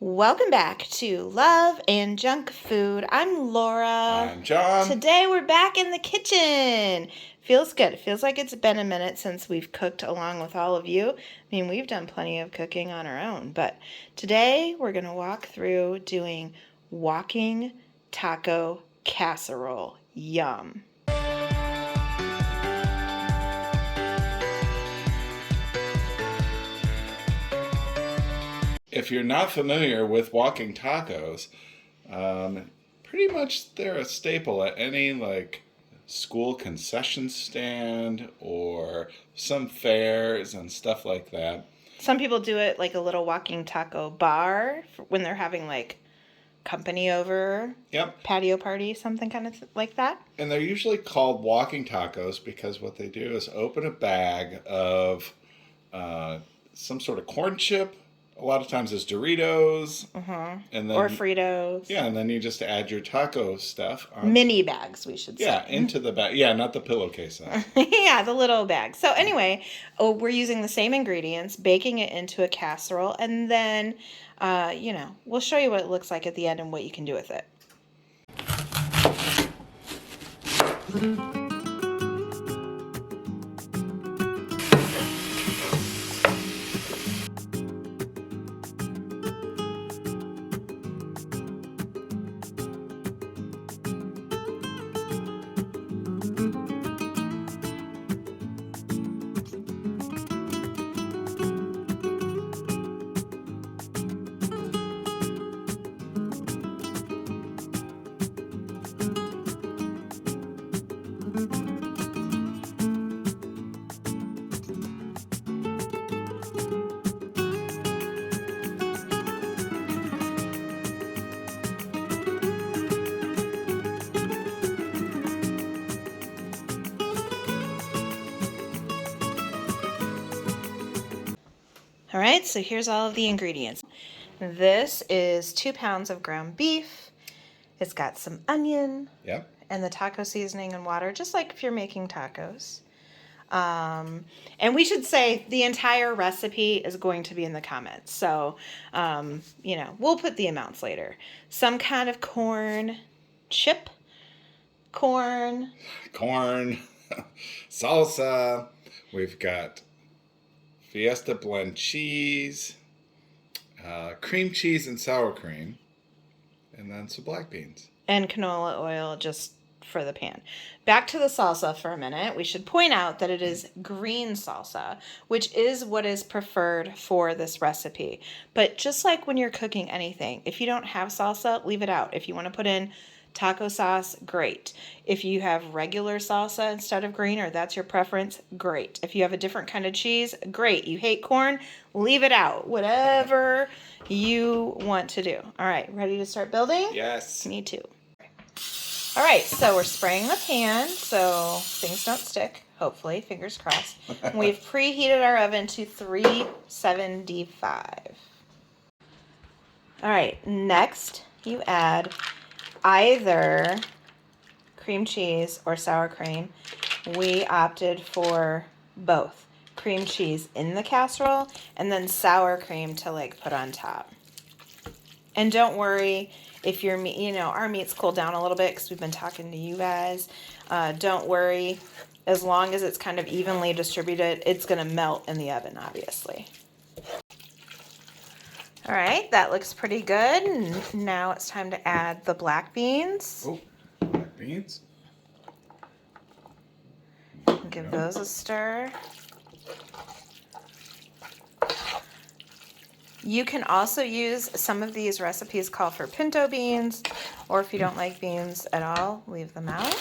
Welcome back to Love and Junk Food. I'm Laura. I'm John. Today we're back in the kitchen. Feels good. It feels like it's been a minute since we've cooked along with all of you. I mean, we've done plenty of cooking on our own, but today we're going to walk through doing Walking Taco Casserole. Yum. If you're not familiar with walking tacos, pretty much they're a staple at any school concession stand or some fairs and stuff like that. Some people do it like a little walking taco bar when they're having like company over. Yep. Patio party, something kind of like that. And they're usually called walking tacos because what they do is open a bag of some sort of corn chip. A lot of times it's Doritos. And then, or Fritos. Yeah, and then you just add your taco stuff. Mini bags, we should say. Yeah, into the bag. Yeah, not the pillowcase. Yeah, the little bag. So anyway, we're using the same ingredients, baking it into a casserole, and then, we'll show you what it looks like at the end and what you can do with it. All right, so here's all of the ingredients. This is 2 pounds of ground beef. It's got some onion. Yep. And the taco seasoning and water, just like if you're making tacos. And we should say the entire recipe is going to be in the comments. So, we'll put the amounts later. Some kind of corn chip. Corn, salsa. We've got Fiesta blend cheese, cream cheese and sour cream, and then some black beans. And canola oil just for the pan. Back to the salsa for a minute. We should point out that it is green salsa, which is what is preferred for this recipe. But just like when you're cooking anything, if you don't have salsa, leave it out. If you want to put in taco sauce, great. If you have regular salsa instead of green, or that's your preference, great. If you have a different kind of cheese, great. You hate corn, leave it out. Whatever you want to do. All right, ready to start building? Yes. Me too. All right, so we're spraying the pan so things don't stick, hopefully, fingers crossed. We've preheated our oven to 375. All right, next you add either cream cheese or sour cream. We opted for both. Cream cheese in the casserole and then sour cream to put on top. And don't worry if your meat, our meat's cooled down a little bit because we've been talking to you guys. Don't worry, as long as it's kind of evenly distributed, it's going to melt in the oven, obviously. All right, that looks pretty good. Now it's time to add the black beans. Oh, black beans. Give those a stir. You can also use, some of these recipes call for pinto beans, or if you don't like beans at all, leave them out.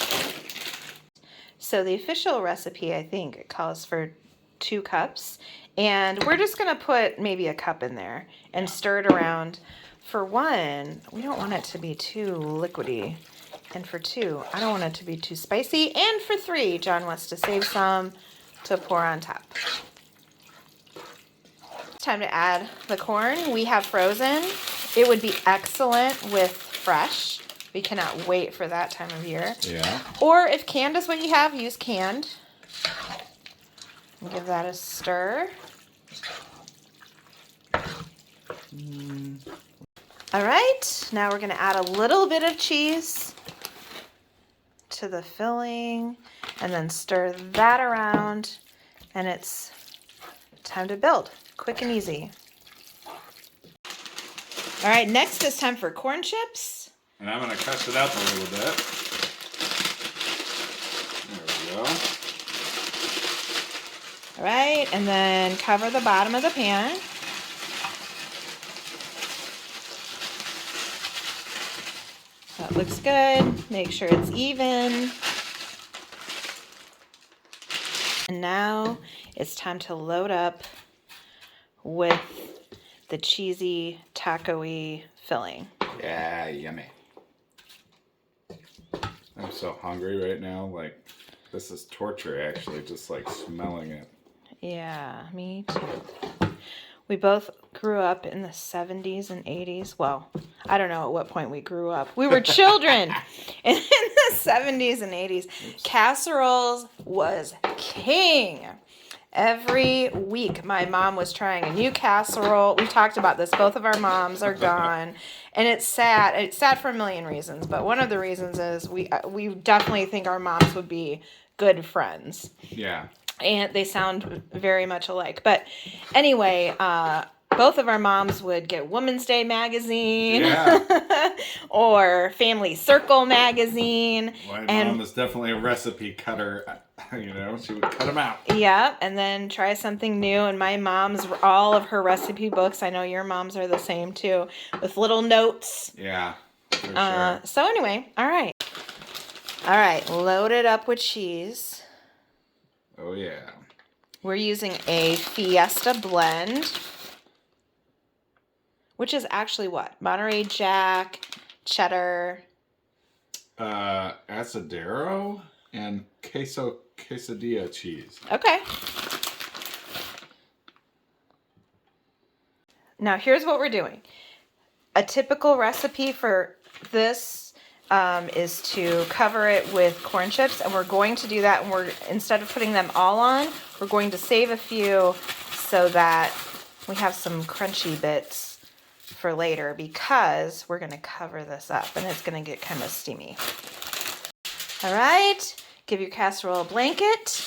So the official recipe, I think, calls for 2 cups. And we're just going to put maybe a cup in there and stir it around. For 1, we don't want it to be too liquidy. And for 2, I don't want it to be too spicy. And for 3, John wants to save some to pour on top. It's time to add the corn. We have frozen. It would be excellent with fresh. We cannot wait for that time of year. Yeah. Or if canned is what you have, use canned. Give that a stir. All right, now we're going to add a little bit of cheese to the filling and then stir that around, and it's time to build. Quick and easy. All right, next it's time for corn chips. And I'm going to cut it up a little bit. There we go. All right, and then cover the bottom of the pan. That looks good. Make sure it's even. And now it's time to load up with the cheesy taco-y filling. Yeah, yummy. I'm so hungry right now. Like, this is torture, actually, just like smelling it. Yeah, me too. We both grew up in the 70s and 80s. Well, I don't know at what point we grew up. We were children in the 70s and 80s. Oops. Casseroles was king. Every week, my mom was trying a new casserole. We talked about this. Both of our moms are gone. And it's sad. It's sad for a million reasons. But one of the reasons is we definitely think our moms would be good friends. Yeah. And they sound very much alike. But anyway, both of our moms would get Women's Day magazine, Yeah. or Family Circle magazine. My mom is definitely a recipe cutter. You know, she would cut them out. Yeah, and then try something new. And my mom's, all of her recipe books, I know your moms are the same too, with little notes. Yeah, for sure. So anyway, all right. All right, load it up with cheese. Oh, yeah. We're using a Fiesta blend, which is actually what? Monterey Jack, cheddar. Asadero and quesadilla cheese. Okay. Now here's what we're doing. A typical recipe for this is to cover it with corn chips, and we're going to do that, and we're, instead of putting them all on, we're going to save a few so that we have some crunchy bits for later, because we're going to cover this up and it's going to get kind of steamy. All right, give your casserole a blanket,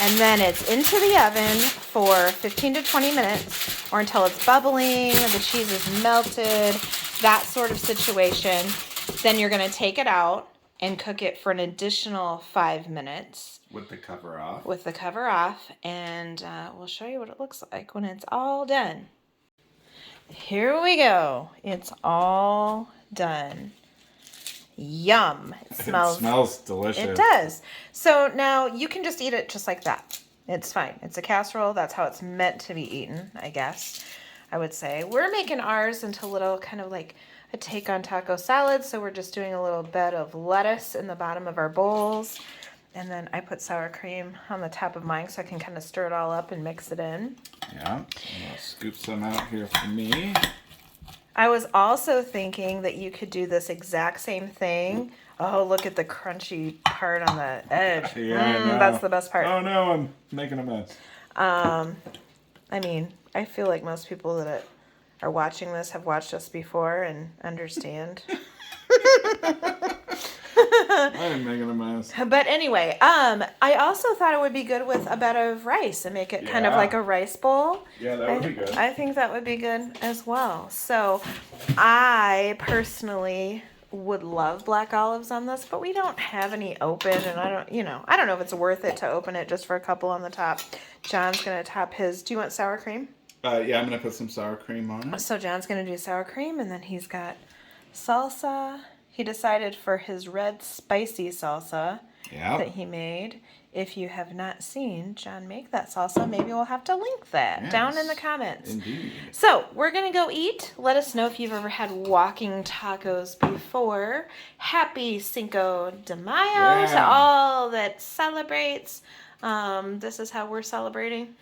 and then it's into the oven for 15 to 20 minutes, or until it's bubbling, the cheese is melted, that sort of situation. Then you're going to take it out and cook it for an additional 5 minutes. With the cover off. With the cover off, and we'll show you what it looks like when it's all done. Here we go. It's all done. Yum. It smells delicious. It does. So now you can just eat it just like that. It's fine. It's a casserole. That's how it's meant to be eaten, I guess, I would say. We're making ours into little kind of like a take on taco salad. So we're just doing a little bit of lettuce in the bottom of our bowls. And then I put sour cream on the top of mine so I can kind of stir it all up and mix it in. Yeah. I'll scoop some out here for me. I was also thinking that you could do this exact same thing. Oh, look at the crunchy part on the edge. Yeah, that's the best part. Oh no, I'm making a mess. I mean, I feel like most people that are watching this have watched us before and understand. I'm making a mess. But anyway, I also thought it would be good with a bed of rice and make it kind of like a rice bowl. Yeah, that would be good. I think that would be good as well. So I personally would love black olives on this, but we don't have any open, and I don't know if it's worth it to open it just for a couple on the top. John's going to top his. Do you want sour cream? Yeah, I'm going to put some sour cream on it. So John's going to do sour cream, and then he's got salsa. He decided for his red spicy salsa that he made. If you have not seen John make that salsa, maybe we'll have to link that down in the comments. Indeed. So we're going to go eat. Let us know if you've ever had walking tacos before. Happy Cinco de Mayo to all that celebrates. This is how we're celebrating.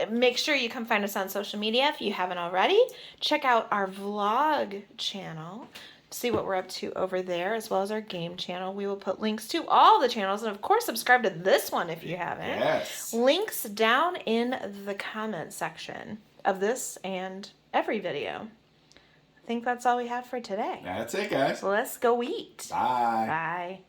Make sure you come find us on social media if you haven't already. Check out our vlog channel. See what we're up to over there, as well as our game channel. We will put links to all the channels, and of course subscribe to this one if you haven't. Yes. Links down in the comment section. of this and every video. I think that's all we have for today. That's it, guys. Let's go eat. Bye. Bye.